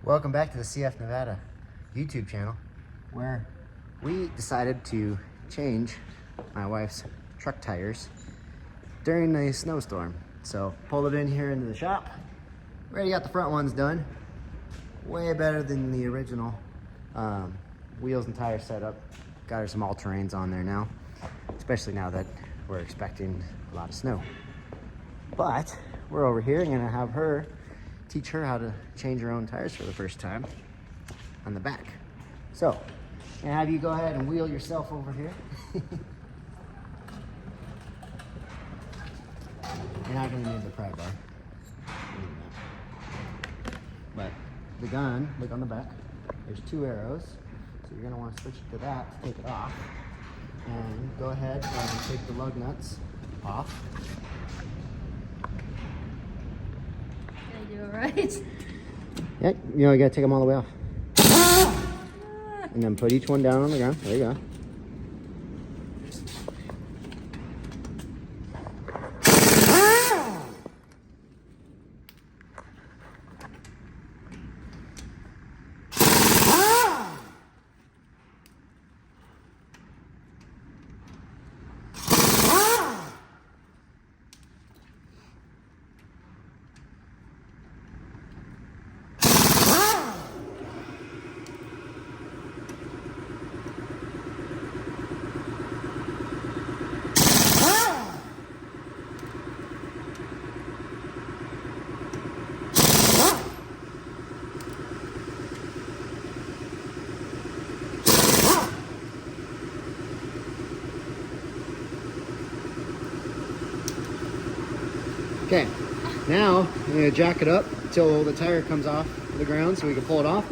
Welcome back to the CF Nevada YouTube channel, where we decided to change my wife's truck tires during a snowstorm. So pulled it in here into the shop. Already got the front ones done. Way better than the original wheels and tire setup. Got her some all-terrains on there now, especially now that we're expecting a lot of snow. But we're over here and gonna have her teach her how to change her own tires for the first time on the back. So, I'm gonna have you go ahead and wheel yourself over here. You're not gonna need the pry bar. But the gun, look on the back, there's 2 arrows. So you're gonna wanna switch it to that to take it off. And go ahead and take the lug nuts off. Right. Yeah, you gotta take them all the way off. And then put each one down on the ground. There you go. Okay, now I'm going to jack it up until the tire comes off the ground so we can pull it off.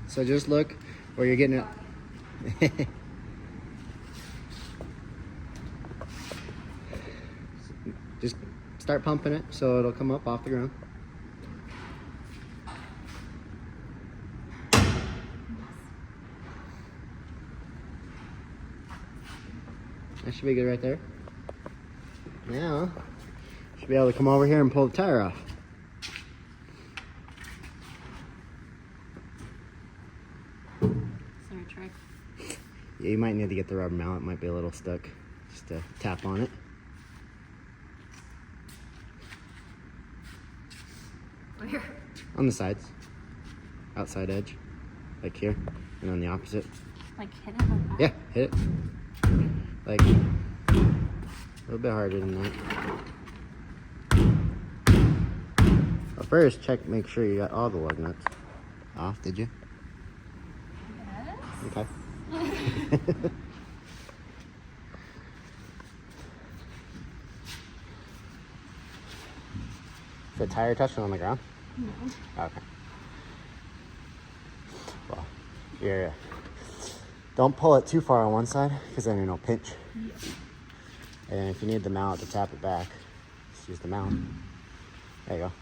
So just look where you're getting it. Just start pumping it so it'll come up off the ground. That should be good right there. Now, should be able to come over here and pull the tire off. Sorry, trick. Yeah, you might need to get the rubber mallet. It might be a little stuck. Just to tap on it. Where? On the sides. Outside edge. Like here. And on the opposite. Like hit it like that? Yeah, hit it. Like a little bit harder than that. But first, make sure you got all the lug nuts off, did you? Yes. Okay. Is the tire touching on the ground? No. Okay. Well, don't pull it too far on one side because then it'll pinch. Yes. And if you need the mallet to tap it back, just use the mallet. There you go.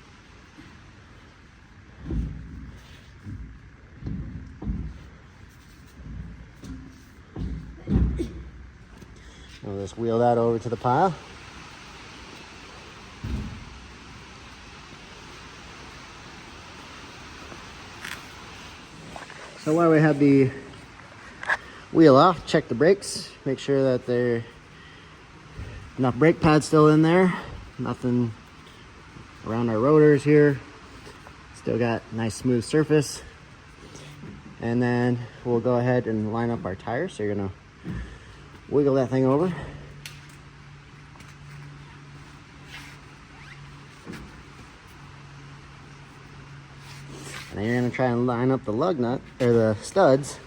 We'll just wheel that over to the pile. So while we have the wheel off, check the brakes, make sure that there's enough brake pads still in there, nothing around our rotors here, still got nice smooth surface. And then we'll go ahead and line up our tires. So you're gonna wiggle that thing over. And then you're gonna try and line up the lug nut, or the studs,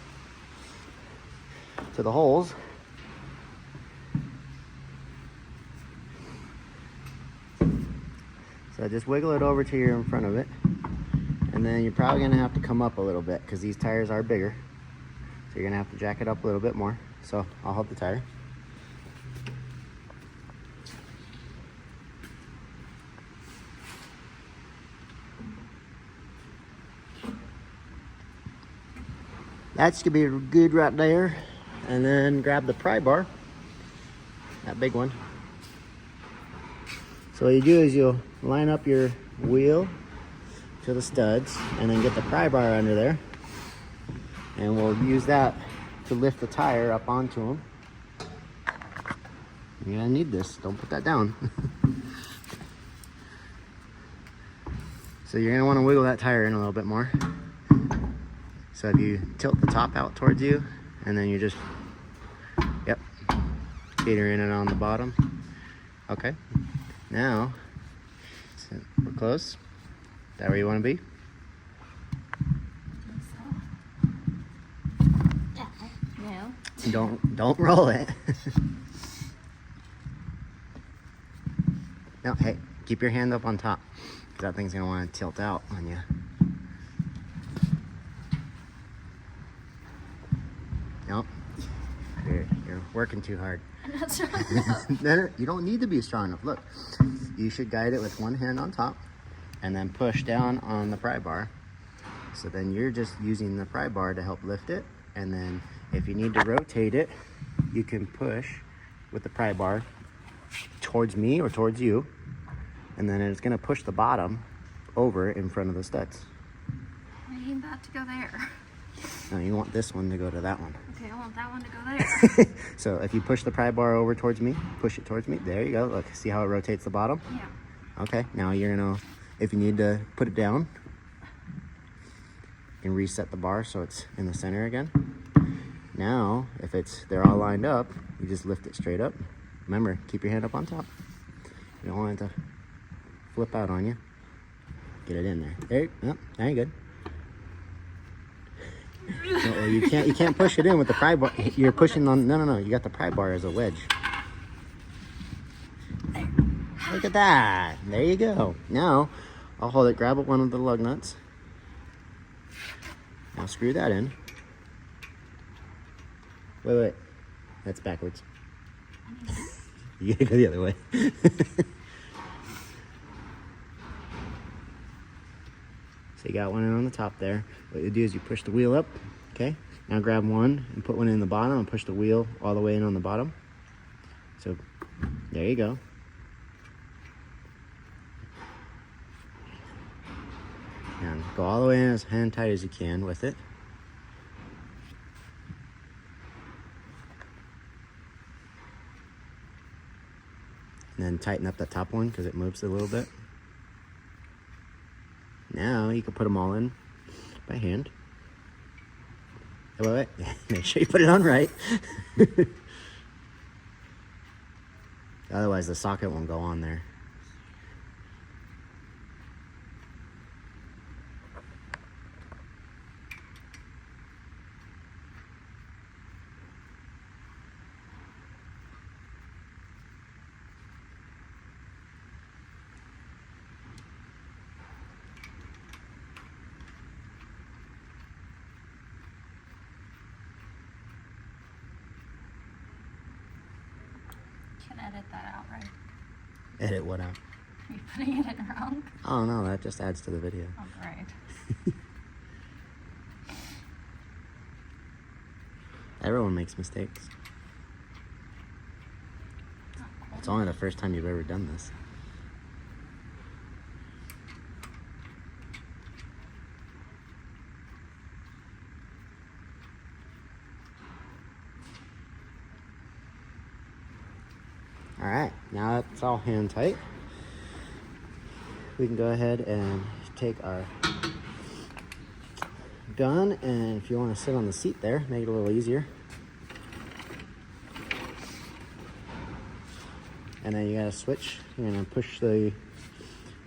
to the holes. So just wiggle it over till you're in front of it. And then you're probably gonna have to come up a little bit because these tires are bigger. So you're gonna have to jack it up a little bit more. So I'll hold the tire. That's gonna be good right there. And then grab the pry bar, that big one. So what you do is you'll line up your wheel to the studs and then get the pry bar under there. And we'll use that to lift the tire up onto them. You're gonna need this, don't put that down. So you're gonna wanna wiggle that tire in a little bit more. So if you tilt the top out towards you, and then you just, yep, catering it on the bottom. Okay, now, so we're close. Is that where you wanna be? No. Don't roll it. No, hey, keep your hand up on top, because that thing's gonna want to tilt out on you. Nope, you're working too hard. I'm not strong enough. No, you don't need to be strong enough. Look, you should guide it with one hand on top, and then push down on the pry bar. So then you're just using the pry bar to help lift it, and then if you need to rotate it, you can push with the pry bar towards me or towards you, and then it's going to push the bottom over in front of the studs. I need that to go there. No, you want this one to go to that one. Okay, I want that one to go there. So if you push the pry bar over towards me, push it towards me, there you go. Look, see how it rotates the bottom? Yeah. Okay, now you're going to, if you need to put it down, you can reset the bar so it's in the center again. Now, if they're all lined up, you just lift it straight up. Remember, keep your hand up on top. You don't want it to flip out on you. Get it in there. There, yep, now you're good. No, you can't push it in with the pry bar. You're pushing on, no, you got the pry bar as a wedge. Look at that. There you go. Now, I'll hold it, grab one of the lug nuts. Now screw that in. Wait. That's backwards. You gotta go the other way. So you got one in on the top there. What you do is you push the wheel up, okay? Now grab one and put one in the bottom and push the wheel all the way in on the bottom. So there you go. And go all the way in as hand tight as you can with it. And then tighten up the top one because it moves a little bit. Now you can put them all in by hand. Wait. Make sure you put it on right. Otherwise the socket won't go on there. Can edit that out, right? Edit what out? Are you putting it in wrong? Oh no, that just adds to the video. Oh, great. Everyone makes mistakes. Oh, cool. It's only the first time you've ever done this. All right, now it's all hand tight. We can go ahead and take our gun, and if you want to sit on the seat there, make it a little easier. And then you gotta switch. You're gonna push the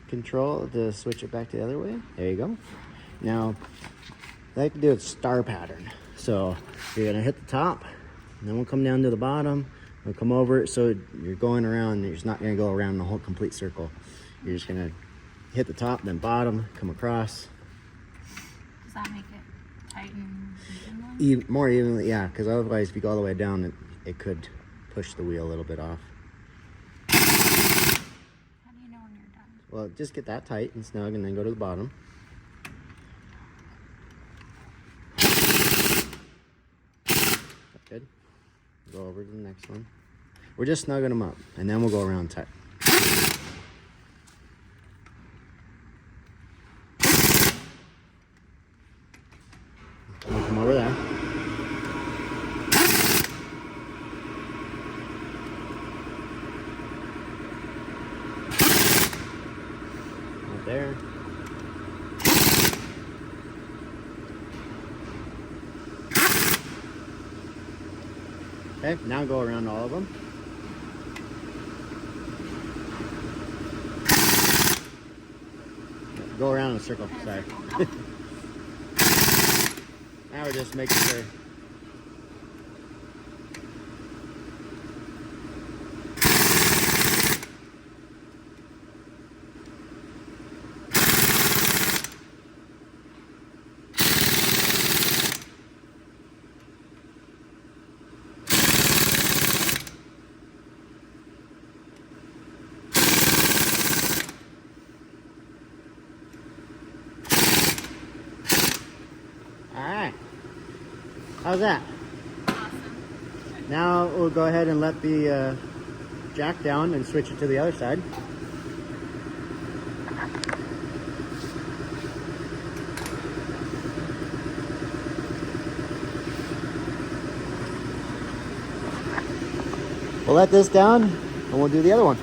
control to switch it back to the other way. There you go. Now, I like to do a star pattern. So you're gonna hit the top, and then we'll come down to the bottom. We'll come over, so you're going around, you're just not gonna go around the whole complete circle. You're just gonna hit the top, then bottom, come across. Does that make it tighten More evenly, yeah, because otherwise if you go all the way down, it could push the wheel a little bit off. How do you know when you're done? Well, just get that tight and snug, and then go to the bottom. Good. Go over to the next one. We're just snugging them up, and then we'll go around tight. there. Okay, now go around all of them. Go around in a circle, sorry. Now we're just making sure. Alright. How's that? Awesome. Now we'll go ahead and let the jack down and switch it to the other side. We'll let this down and we'll do the other one.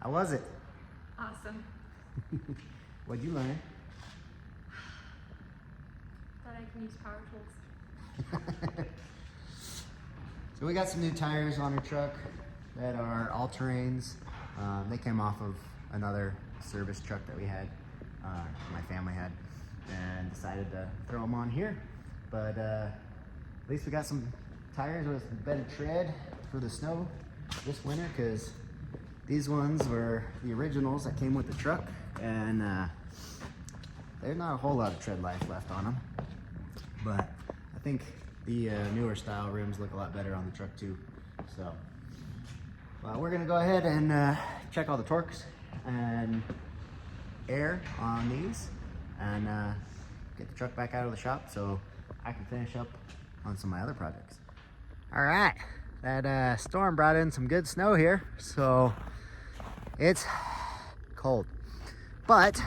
How was it? Awesome. What'd you learn? That I can use power tools. So we got some new tires on our truck that are all-terrains. They came off of another service truck that we had, my family had, and decided to throw them on here. But at least we got some tires with better tread for the snow this winter, because these ones were the originals that came with the truck, and there's not a whole lot of tread life left on them. But I think the newer style rims look a lot better on the truck too. So we're gonna go ahead and check all the torques and air on these, and get the truck back out of the shop so I can finish up on some of my other projects. All right, that storm brought in some good snow here, so it's cold. But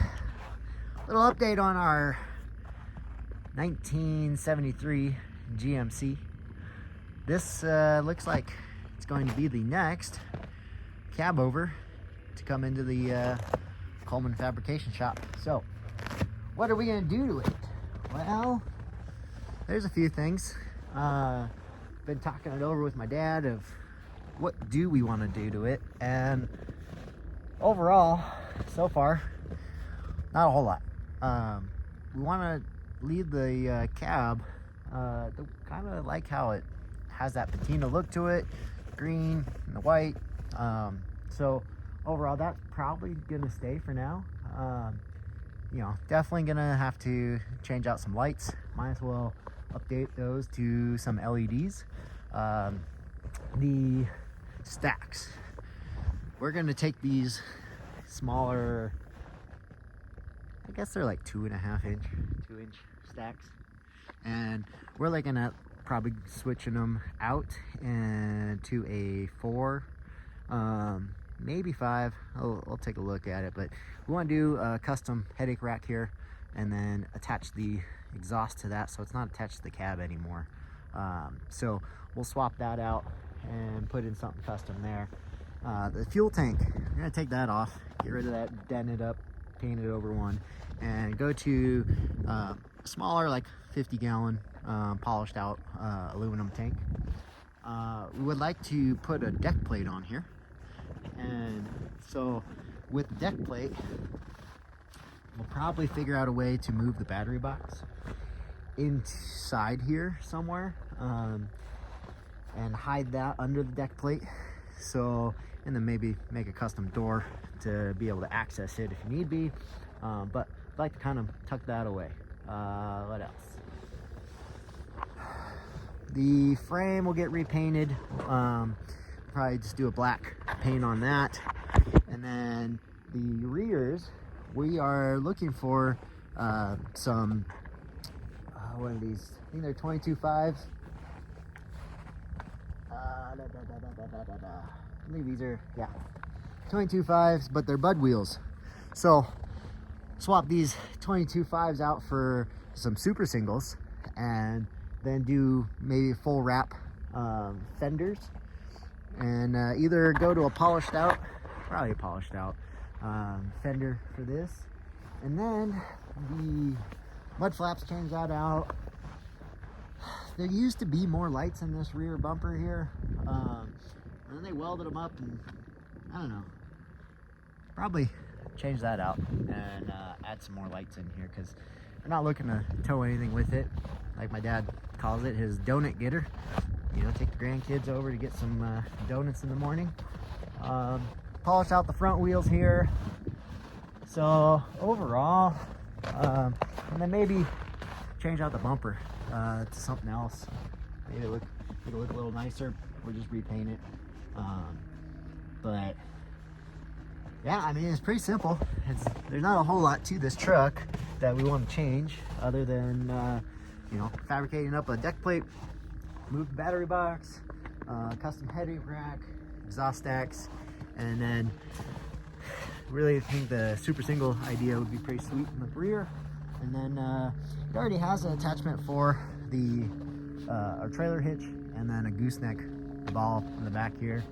little update on our 1973 GMC. This looks like it's going to be the next Cabover to come into the Coleman fabrication shop. So what are we gonna do to it? Well, there's a few things. Been talking it over with my dad of what do we want to do to it, and overall, so far, not a whole lot. We want to leave the cab kind of like how it has that patina look to it, green and the white. So overall, that's probably gonna stay for now. You know, definitely gonna have to change out some lights. Might as well update those to some LEDs. The stacks, we're gonna take these smaller, I guess they're like 2.5 inch, 2-inch stacks, and we're looking at probably switching them out and to a 4, maybe 5. I'll take a look at it, but we want to do a custom headache rack here and then attach the exhaust to that so it's not attached to the cab anymore. So we'll swap that out and put in something custom there. The fuel tank, we're gonna take that off, get rid of that, dent it up, paint it over one, and go to a smaller, like 50-gallon polished out aluminum tank. We would like to put a deck plate on here, and so with the deck plate we'll probably figure out a way to move the battery box inside here somewhere, and hide that under the deck plate. So, and then maybe make a custom door to be able to access it if need be. But I'd like to kind of tuck that away. What else? The frame will get repainted. Probably just do a black paint on that. And then the rears, we are looking for some, what are these? I think they're 22.5s. I believe these are, yeah, 22.5s, but they're bud wheels. So swap these 22.5s out for some super singles, and then do maybe full wrap fenders, and either go to a polished out, probably a polished out fender for this, and then the mud flaps, change that out. There used to be more lights in this rear bumper here, and then they welded them up, and I don't know, probably change that out and add some more lights in here, because we're not looking to tow anything with it. Like my dad calls it, his donut getter. You know, take the grandkids over to get some donuts in the morning. Polish out the front wheels here. So overall, and then maybe change out the bumper to something else. Maybe make it look a little nicer, or just repaint it. But yeah, I mean, it's pretty simple. There's not a whole lot to this truck that we want to change, other than you know, fabricating up a deck plate, move the battery box, custom heading rack, exhaust stacks, and then really think the super single idea would be pretty sweet in the rear. And then it already has an attachment for the our trailer hitch, and then a gooseneck ball in the back here.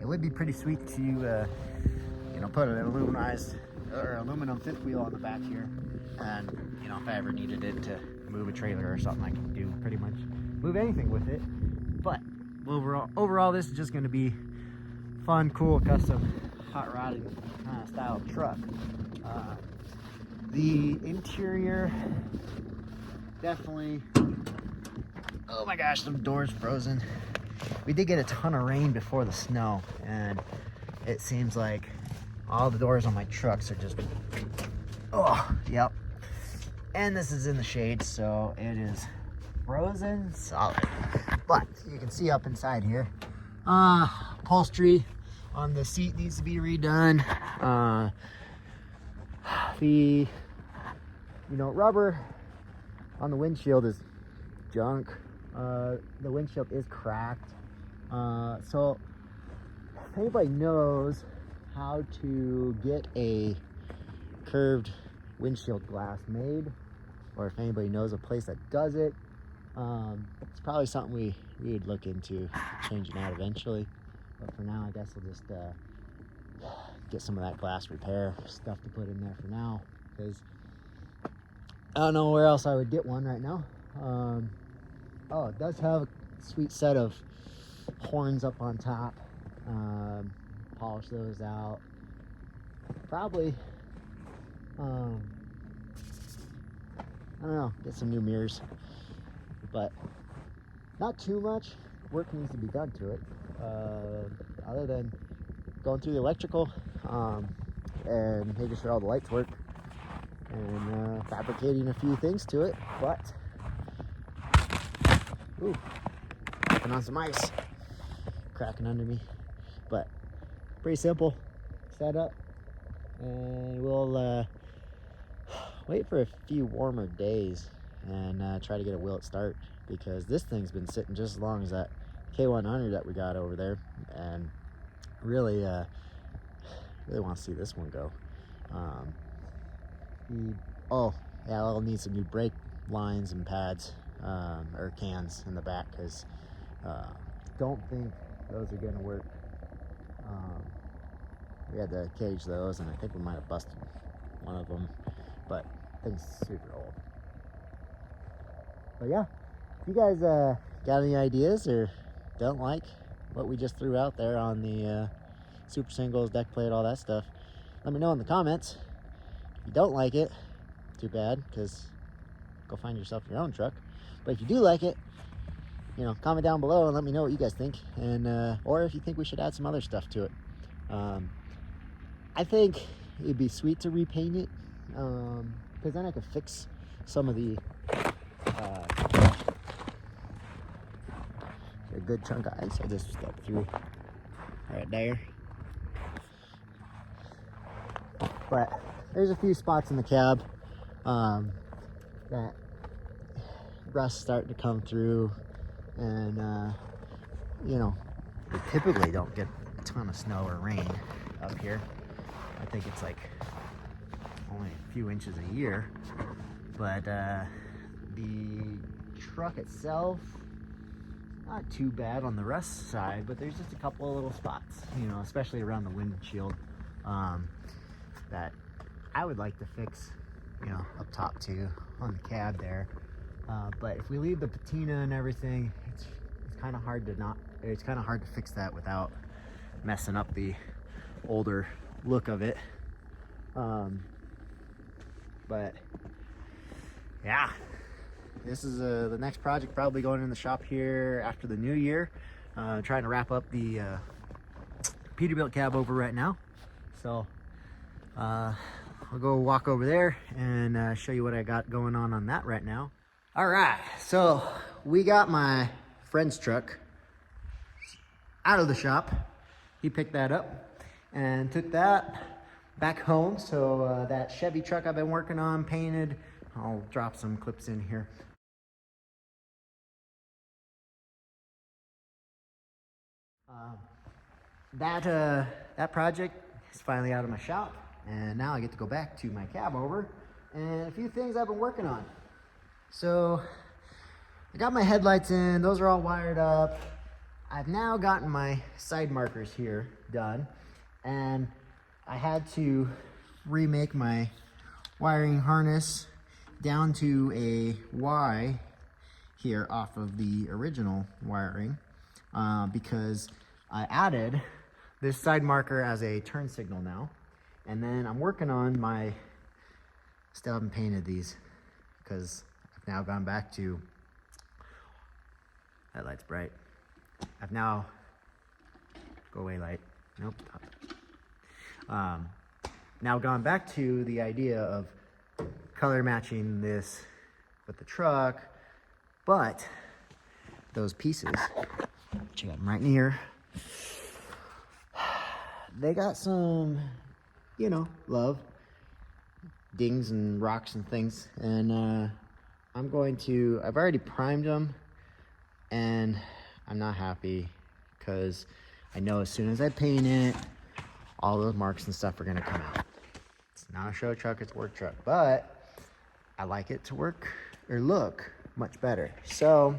It would be pretty sweet to you know, put an aluminum fifth wheel on the back here, and you know, if I ever needed it to move a trailer or something, I can do pretty much move anything with it. But overall this is just going to be fun, cool, custom hot rodding kind of style truck. The interior, definitely, oh my gosh, the door's frozen. We did get a ton of rain before the snow, and it seems like all the doors on my trucks are just, oh, yep. And this is in the shade, so it is frozen solid. But you can see up inside here, upholstery on the seat needs to be redone. The, you know, rubber on the windshield is junk. The windshield is cracked. So if anybody knows how to get a curved windshield glass made, or if anybody knows a place that does it, it's probably something we would look into changing out eventually. But for now, I guess we'll just get some of that glass repair stuff to put in there for now, because I don't know where else I would get one right now. Oh, it does have a sweet set of horns up on top. Polish those out. Probably, I don't know, get some new mirrors. But not too much work needs to be done to it, other than going through the electrical and making sure all the lights work, and fabricating a few things to it. But ooh, stepping on some ice, cracking under me. But pretty simple setup, and we'll wait for a few warmer days and try to get a wheel at start, because this thing's been sitting just as long as that K100 that we got over there, and really want to see this one go. Oh yeah, I'll need some new brake lines and pads, or cans in the back, because don't think those are gonna work. We had to cage those, and I think we might have busted one of them, but thing's super old. But yeah, if you guys got any ideas or don't like what we just threw out there on the super singles, deck plate, all that stuff, let me know in the comments. If you don't like it, too bad, because go find yourself your own truck. But if you do like it, you know, comment down below and let me know what you guys think, and or if you think we should add some other stuff to it. I think it'd be sweet to repaint it, because then I could fix some of the good chunk of ice I just stepped through right there. But there's a few spots in the cab that rust starting to come through, and you know, we typically don't get a ton of snow or rain up here. I think it's like only a few inches a year, but the truck itself, not too bad on the rust side, but there's just a couple of little spots, you know, especially around the windshield, that I would like to fix, you know, up top too on the cab there. But if we leave the patina and everything, it's kind of hard to fix that without messing up the older look of it. But yeah, this is the next project, probably going in the shop here after the new year. Trying to wrap up the Peterbilt Cabover right now. So I'll go walk over there and show you what I got going on that right now. All right, so we got my friend's truck out of the shop. He picked that up and took that back home. So that Chevy truck I've been working on, painted. I'll drop some clips in here. That project is finally out of my shop, and now I get to go back to my Cabover and a few things I've been working on. So I got my headlights in, those are all wired up. I've now gotten my side markers here done, and I had to remake my wiring harness down to a Y here off of the original wiring, because I added this side marker as a turn signal now. And then I'm working on my, still haven't painted these because I've now gone back to, that light's bright. I've now, go away light, nope, stop. Now gone back to the idea of color matching this with the truck, but those pieces, which I got them right in here, they got some, you know, love, dings and rocks and things, and I've already primed them, and I'm not happy because I know as soon as I paint it, all those marks and stuff are gonna come out. It's not a show truck, it's a work truck, but I like it to work or look much better. So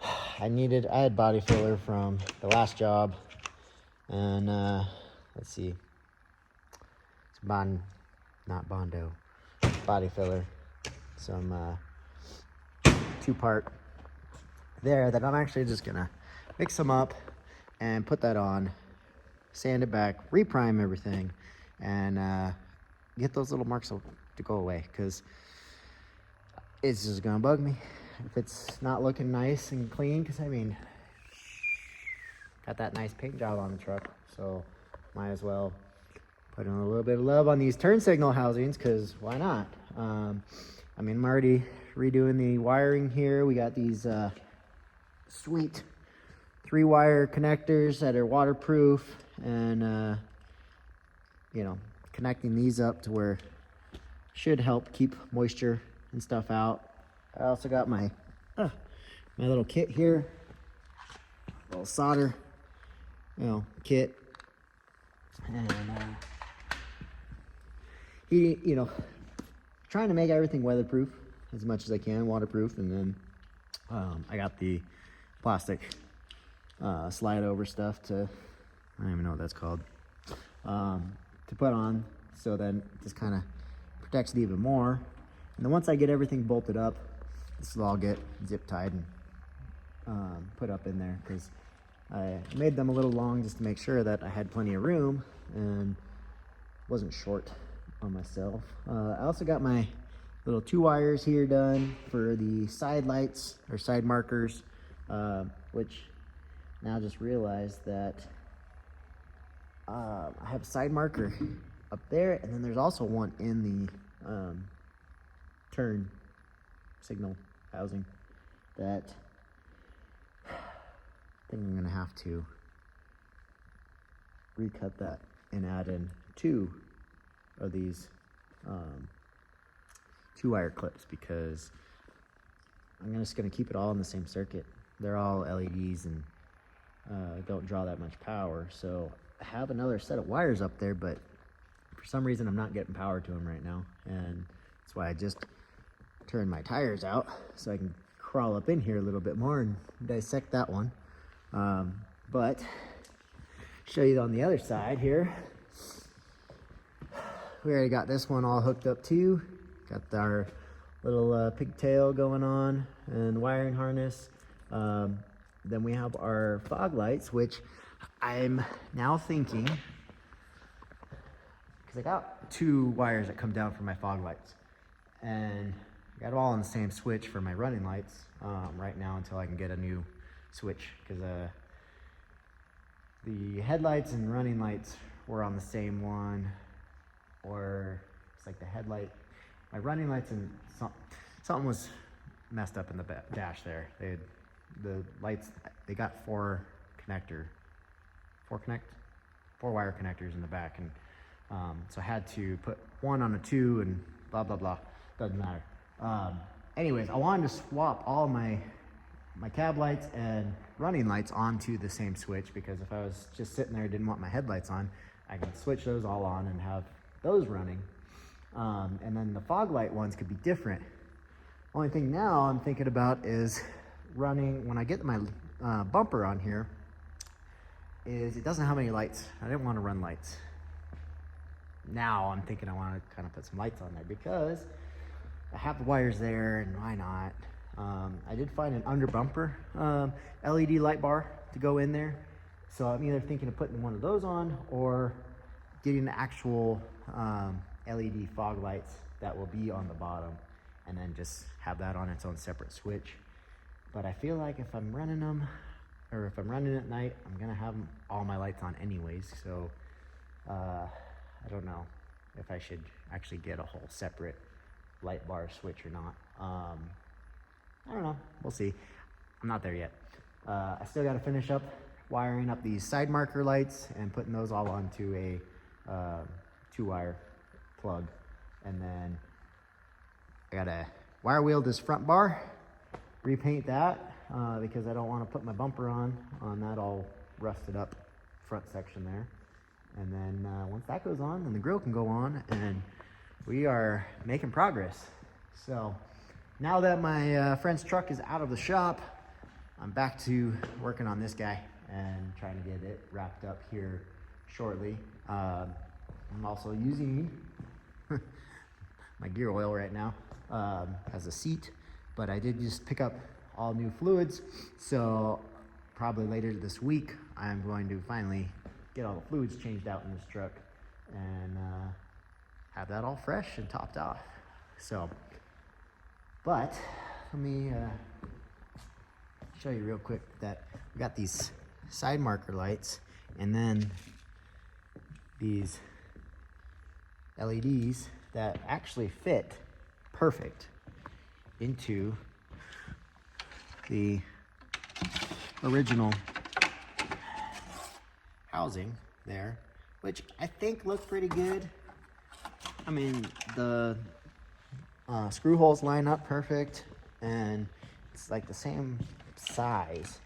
I had body filler from the last job, and let's see, it's not Bondo, body filler, some 2-part there that I'm actually just gonna mix them up and put that on, sand it back, reprime everything, and get those little marks to go away, because it's just gonna bug me if it's not looking nice and clean. Because I mean, got that nice paint job on the truck, so might as well put in a little bit of love on these turn signal housings, because why not? I mean, I'm already redoing the wiring here. We got these sweet 3-wire connectors that are waterproof, and you know, connecting these up to where should help keep moisture and stuff out. I also got my little kit here, little solder, you know, kit, and you know, trying to make everything weatherproof as much as I can, waterproof, and then I got the plastic slide over stuff to, I don't even know what that's called, to put on, so then it just kind of protects it even more. And then once I get everything bolted up, this will all get zip tied and put up in there, because I made them a little long just to make sure that I had plenty of room and wasn't short on myself. I also got my little 2 wires here done for the side lights or side markers, which now just realized that I have a side marker up there, and then there's also one in the turn signal housing that think I'm gonna have to recut that and add in 2 of these 2-wire clips, because I'm just gonna keep it all in the same circuit. They're all LEDs and don't draw that much power. So I have another set of wires up there, but for some reason I'm not getting power to them right now. And that's why I just turned my tires out so I can crawl up in here a little bit more and dissect that one. But show you on the other side here. We already got this one all hooked up too. Got our little pigtail going on and wiring harness. Then we have our fog lights, which I'm now thinking, because I got 2 wires that come down for my fog lights, and I got it all on the same switch for my running lights right now until I can get a new switch, because the headlights and running lights were on the same one, or it's like the headlight, my running lights, and something was messed up in the dash there. The lights, they got 4 wire connectors in the back, and so I had to put one on a 2 and blah blah blah. Doesn't matter. Anyways, I wanted to swap all my cab lights and running lights onto the same switch, because if I was just sitting there and didn't want my headlights on, I can switch those all on and have those running. And then the fog light ones could be different. Only thing now I'm thinking about is running, when I get my bumper on here, is it doesn't have any lights. I didn't want to run lights. Now I'm thinking I want to kind of put some lights on there, because I have the wires there, and why not? I did find an under bumper LED light bar to go in there, so I'm either thinking of putting one of those on or getting the actual LED fog lights that will be on the bottom, and then just have that on its own separate switch. But I feel like if I'm running them, or if I'm running at night, I'm gonna have all my lights on anyways, so I don't know if I should actually get a whole separate light bar switch or not. I don't know, we'll see. I'm not there yet. I still gotta finish up wiring up these side marker lights and putting those all onto a 2-wire plug. And then I gotta wire wheel this front bar, repaint that, because I don't want to put my bumper on that all rusted up front section there. And then once that goes on, then the grill can go on, and we are making progress. So now that my friend's truck is out of the shop, I'm back to working on this guy and trying to get it wrapped up here shortly. I'm also using my gear oil right now as a seat, but I did just pick up all new fluids, so probably later this week I'm going to finally get all the fluids changed out in this truck and have that all fresh and topped off. So, but let me show you real quick that we got these side marker lights and then these LEDs that actually fit perfect into the original housing there, which I think look pretty good. I mean, the screw holes line up perfect, and it's like the same size.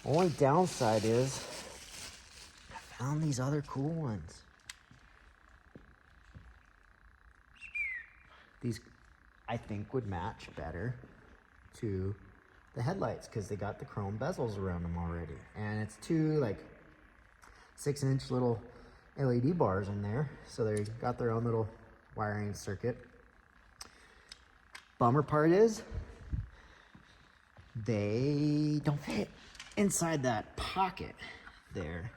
The only downside is I found these other cool ones. These I think would match better to the headlights because they got the chrome bezels around them already, and it's 2 like 6-inch little LED bars in there, so they got their own little wiring circuit. Bummer part is they don't fit inside that pocket there,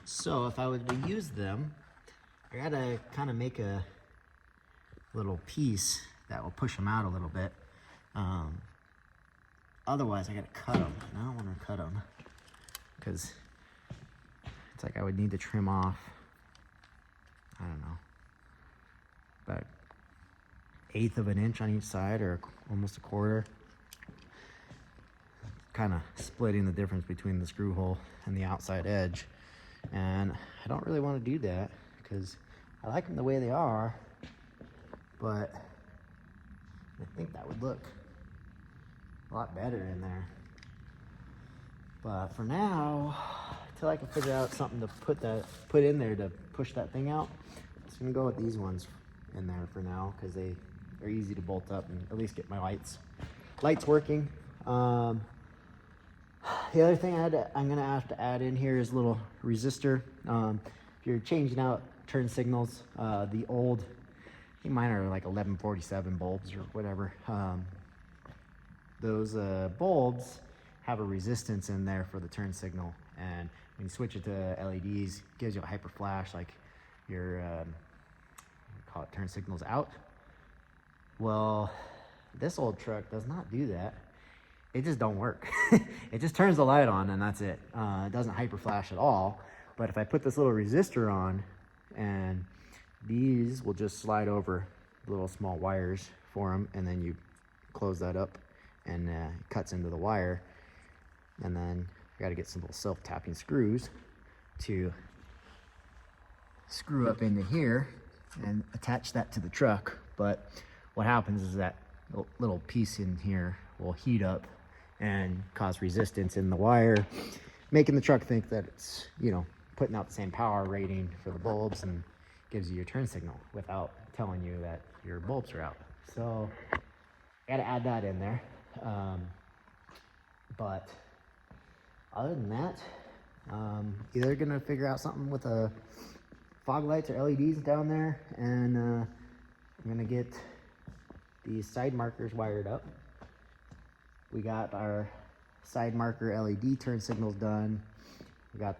so if I was to use them, I gotta kind of make a little piece that will push them out a little bit. Otherwise I gotta cut them, and I don't want to cut them because it's like I would need to trim off, I don't know, about 1/8 of an inch on each side, or almost a quarter. kind of splitting the difference between the screw hole and the outside edge. And I don't really want to do that because I like them the way they are, but I think that would look a lot better in there. But for now, until I can figure out something to put in there to push that thing out, I'm just gonna go with these ones in there for now because they are easy to bolt up and at least get my lights working. The other thing I'm gonna have to add in here is a little resistor. If you're changing out turn signals, the old, I think mine are like 1147 bulbs or whatever. Those bulbs have a resistance in there for the turn signal, and when you switch it to LEDs, it gives you a hyper flash, like your call it turn signals out. Well, this old truck does not do that. It just don't work. It just turns the light on and that's it. It doesn't hyper flash at all. But if I put this little resistor on, and these will just slide over little small wires for them, and then you close that up and it cuts into the wire. And then I got to get some little self-tapping screws to screw up into here and attach that to the truck. But what happens is that little piece in here will heat up and cause resistance in the wire, making the truck think that it's, you know, putting out the same power rating for the bulbs and gives you your turn signal without telling you that your bulbs are out. So I got to add that in there. But other than that, either gonna figure out something with fog lights or LEDs down there, and I'm gonna get these side markers wired up. We got our side marker LED turn signals done. We got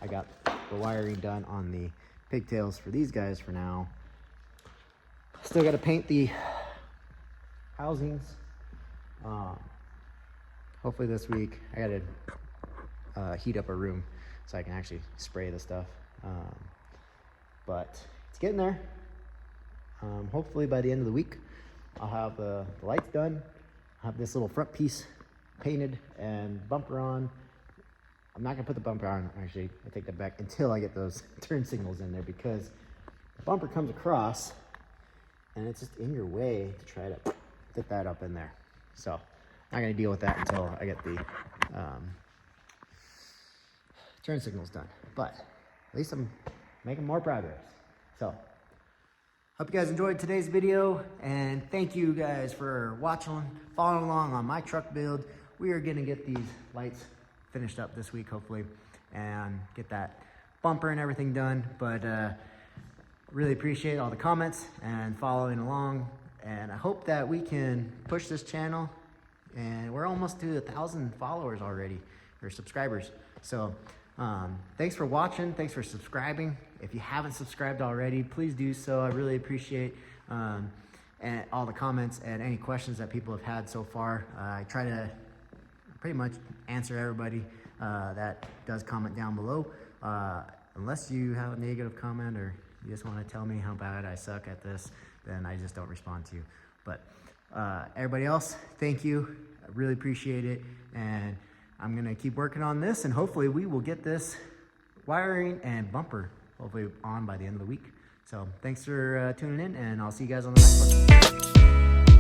I got the wiring done on the pigtails for these guys for now. Still got to paint the housings. Hopefully this week. I got to heat up a room so I can actually spray the stuff. But it's getting there. Hopefully by the end of the week, I'll have the lights done. I'll have this little front piece painted and bumper on. I'm not gonna put the bumper on, actually. I take that back until I get those turn signals in there, because the bumper comes across and it's just in your way to try to fit that up in there. So I'm not gonna deal with that until I get the turn signals done. But at least I'm making more progress. So hope you guys enjoyed today's video, and thank you guys for watching, following along on my truck build. We are gonna get these lights finished up this week, hopefully, and get that bumper and everything done. But really appreciate all the comments and following along, and I hope that we can push this channel, and we're almost to 1,000 followers already, or subscribers. So thanks for watching, thanks for subscribing. If you haven't subscribed already, please do so. I really appreciate and all the comments and any questions that people have had so far. I try to pretty much answer everybody that does comment down below. Unless you have a negative comment or you just want to tell me how bad I suck at this, then I just don't respond to you. But everybody else, thank you. I really appreciate it. And I'm gonna keep working on this, and hopefully we will get this wiring and bumper hopefully on by the end of the week. So thanks for tuning in, and I'll see you guys on the next one.